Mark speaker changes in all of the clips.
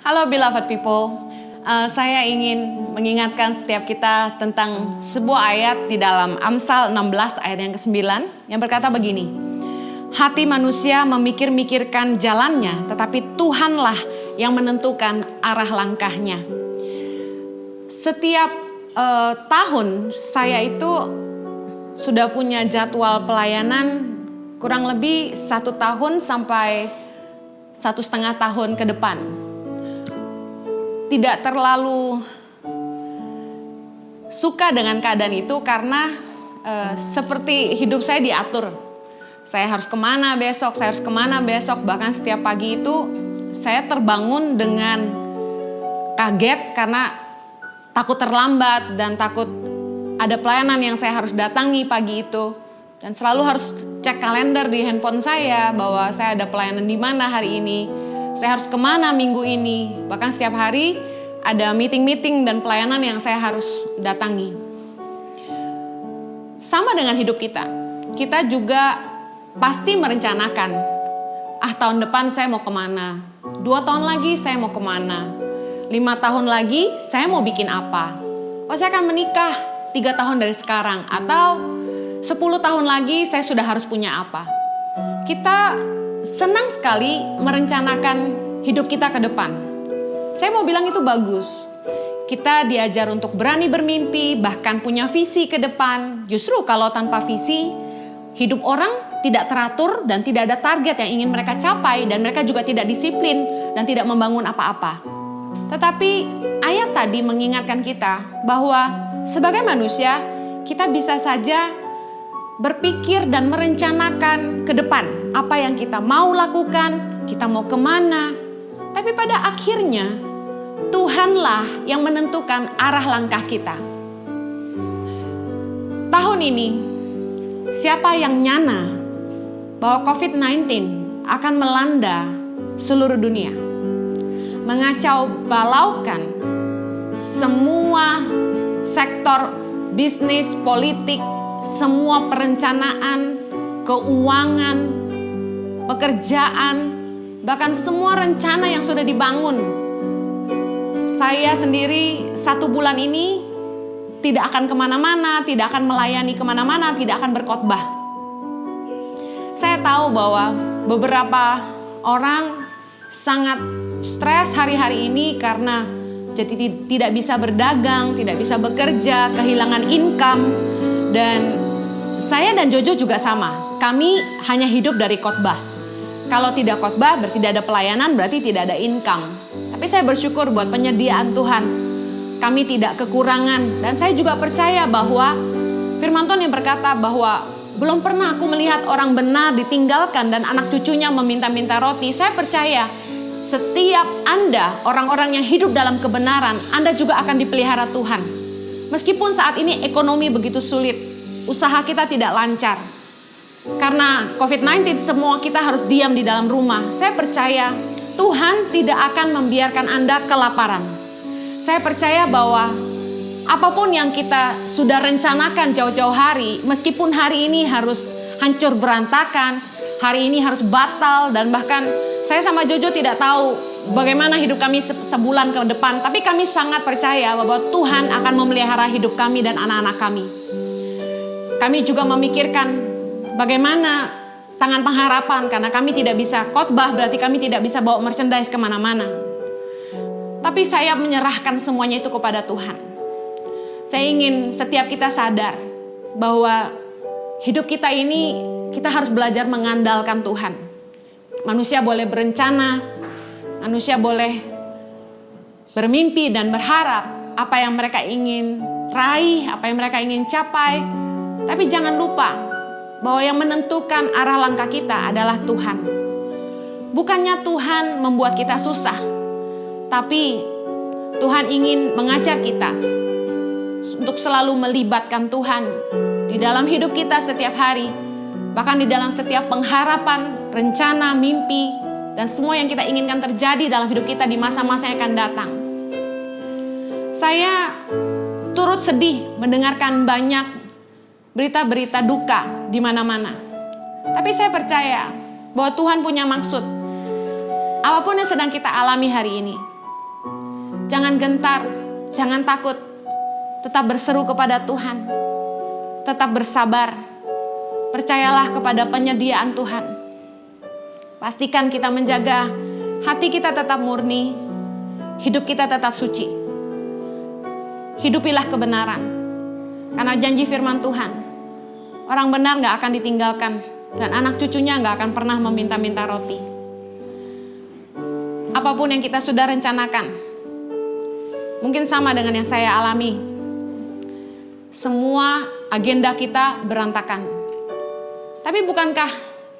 Speaker 1: Halo beloved people, saya ingin mengingatkan setiap kita tentang sebuah ayat di dalam Amsal 16 ayat yang ke-9 yang berkata begini. Hati manusia memikir-mikirkan jalannya, tetapi Tuhanlah yang menentukan arah langkahnya. Setiap tahun saya itu sudah punya jadwal pelayanan kurang lebih 1 tahun sampai 1,5 tahun ke depan. Tidak terlalu suka dengan keadaan itu karena seperti hidup saya diatur. Saya harus kemana besok, bahkan setiap pagi itu saya terbangun dengan kaget karena takut terlambat dan takut ada pelayanan yang saya harus datangi pagi itu. Dan selalu harus cek kalender di handphone saya bahwa saya ada pelayanan di mana hari ini. Saya harus kemana minggu ini. Bahkan setiap hari ada meeting-meeting dan pelayanan yang saya harus datangi. Sama dengan hidup kita. Kita juga pasti merencanakan. Tahun depan saya mau kemana. 2 tahun lagi saya mau kemana. 5 tahun lagi saya mau bikin apa. Saya akan menikah 3 tahun dari sekarang. Atau 10 tahun lagi saya sudah harus punya apa. Kita senang sekali merencanakan hidup kita ke depan. Saya mau bilang itu bagus. Kita diajar untuk berani bermimpi, bahkan punya visi ke depan. Justru kalau tanpa visi, hidup orang tidak teratur dan tidak ada target yang ingin mereka capai. Dan mereka juga tidak disiplin dan tidak membangun apa-apa. Tetapi ayat tadi mengingatkan kita bahwa sebagai manusia, kita bisa saja berpikir dan merencanakan ke depan apa yang kita mau lakukan, kita mau kemana. Tapi pada akhirnya Tuhanlah yang menentukan arah langkah kita. Tahun ini siapa yang nyana bahwa COVID-19 akan melanda seluruh dunia, mengacau balaukan semua sektor bisnis, politik, semua perencanaan, keuangan, pekerjaan, bahkan semua rencana yang sudah dibangun. Saya sendiri 1 bulan ini tidak akan kemana-mana, tidak akan melayani kemana-mana, tidak akan berkhotbah. Saya tahu bahwa beberapa orang sangat stres hari-hari ini karena jadi tidak bisa berdagang, tidak bisa bekerja, kehilangan income. Dan saya dan Jojo juga sama. Kami hanya hidup dari khotbah. Kalau tidak khotbah berarti tidak ada pelayanan, berarti tidak ada income. Tapi saya bersyukur buat penyediaan Tuhan. Kami tidak kekurangan. Dan saya juga percaya bahwa firman Tuhan yang berkata bahwa belum pernah aku melihat orang benar ditinggalkan dan anak cucunya meminta-minta roti. Saya percaya setiap Anda, orang-orang yang hidup dalam kebenaran, Anda juga akan dipelihara Tuhan. Meskipun saat ini ekonomi begitu sulit, usaha kita tidak lancar. Karena COVID-19 semua kita harus diam di dalam rumah. Saya percaya Tuhan tidak akan membiarkan Anda kelaparan. Saya percaya bahwa apapun yang kita sudah rencanakan jauh-jauh hari, meskipun hari ini harus hancur berantakan, hari ini harus batal, dan bahkan saya sama Jojo tidak tahu bagaimana hidup kami sebulan ke depan. Tapi kami sangat percaya bahwa Tuhan akan memelihara hidup kami dan anak-anak kami. Kami juga memikirkan bagaimana tangan pengharapan. Karena kami tidak bisa khotbah, berarti kami tidak bisa bawa merchandise kemana-mana. Tapi saya menyerahkan semuanya itu kepada Tuhan. Saya ingin setiap kita sadar bahwa hidup kita ini kita harus belajar mengandalkan Tuhan. Manusia boleh berencana, manusia boleh bermimpi dan berharap apa yang mereka ingin raih, apa yang mereka ingin capai. Tapi jangan lupa bahwa yang menentukan arah langkah kita adalah Tuhan. Bukannya Tuhan membuat kita susah, tapi Tuhan ingin mengajar kita untuk selalu melibatkan Tuhan di dalam hidup kita setiap hari. Bahkan di dalam setiap pengharapan, rencana, mimpi, dan semua yang kita inginkan terjadi dalam hidup kita di masa-masa yang akan datang. Saya turut sedih mendengarkan banyak berita-berita duka di mana-mana. Tapi saya percaya bahwa Tuhan punya maksud. Apapun yang sedang kita alami hari ini, Jangan gentar, jangan takut. Tetap berseru kepada Tuhan. Tetap bersabar. Percayalah kepada penyediaan Tuhan. Pastikan kita menjaga hati kita tetap murni, hidup kita tetap suci. Hidupilah kebenaran. Karena janji firman Tuhan, orang benar gak akan ditinggalkan, dan anak cucunya gak akan pernah meminta-minta roti. Apapun yang kita sudah rencanakan, mungkin sama dengan yang saya alami. Semua agenda kita berantakan. Tapi bukankah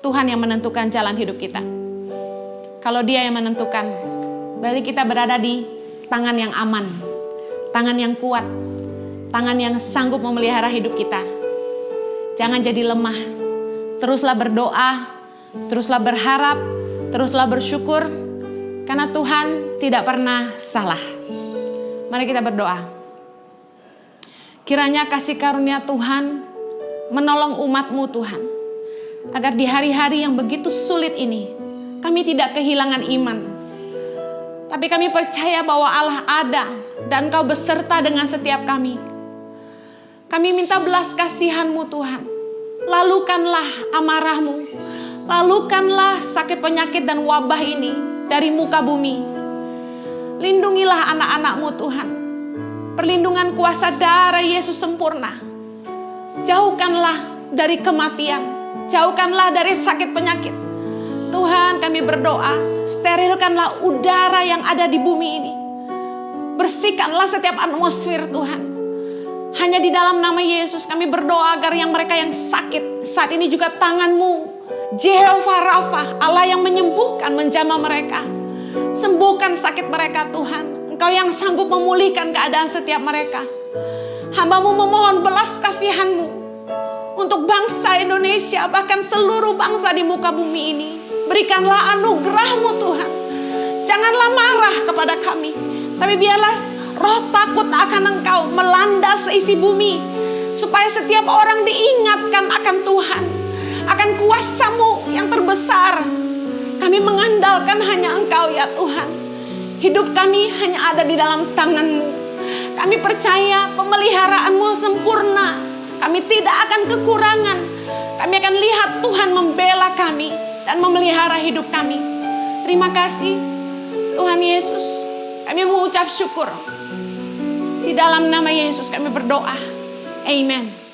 Speaker 1: Tuhan yang menentukan jalan hidup kita? Kalau Dia yang menentukan, berarti kita berada di tangan yang aman, tangan yang kuat, tangan yang sanggup memelihara hidup kita. Jangan jadi lemah. Teruslah berdoa, teruslah berharap, teruslah bersyukur, karena Tuhan tidak pernah salah. Mari kita berdoa. Kiranya kasih karunia Tuhan menolong umat-Mu Tuhan, agar di hari-hari yang begitu sulit ini, kami tidak kehilangan iman. Tapi kami percaya bahwa Allah ada dan Kau beserta dengan setiap kami. Kami minta belas kasihan-Mu Tuhan. Lalukanlah amarah-Mu. Lalukanlah sakit penyakit dan wabah ini dari muka bumi. Lindungilah anak-anak-Mu Tuhan. Perlindungan kuasa darah Yesus sempurna. Jauhkanlah dari kematian. Jauhkanlah dari sakit penyakit. Tuhan, kami berdoa, sterilkanlah udara yang ada di bumi ini. Bersihkanlah setiap atmosfer Tuhan. Hanya di dalam nama Yesus kami berdoa agar mereka yang sakit saat ini juga tangan-Mu, Jehovah Rafa, Allah yang menyembuhkan, menjamah mereka. Sembuhkan sakit mereka Tuhan. Engkau yang sanggup memulihkan keadaan setiap mereka. Hamba-Mu memohon belas kasihan-Mu untuk bangsa Indonesia, bahkan seluruh bangsa di muka bumi ini. Berikanlah anugerah-Mu Tuhan. Janganlah marah kepada kami, tapi biarlah roh takut akan Engkau melanda seisi bumi, supaya setiap orang diingatkan akan Tuhan, akan kuasa-Mu yang terbesar. Kami mengandalkan hanya Engkau ya Tuhan. Hidup kami hanya ada di dalam tangan-Mu. Kami percaya pemeliharaan-Mu sempurna. Kami tidak akan kekurangan. Kami akan lihat Tuhan membela kami dan memelihara hidup kami. Terima kasih Tuhan Yesus. Kami mengucap syukur. Di dalam nama Yesus kami berdoa. Amen.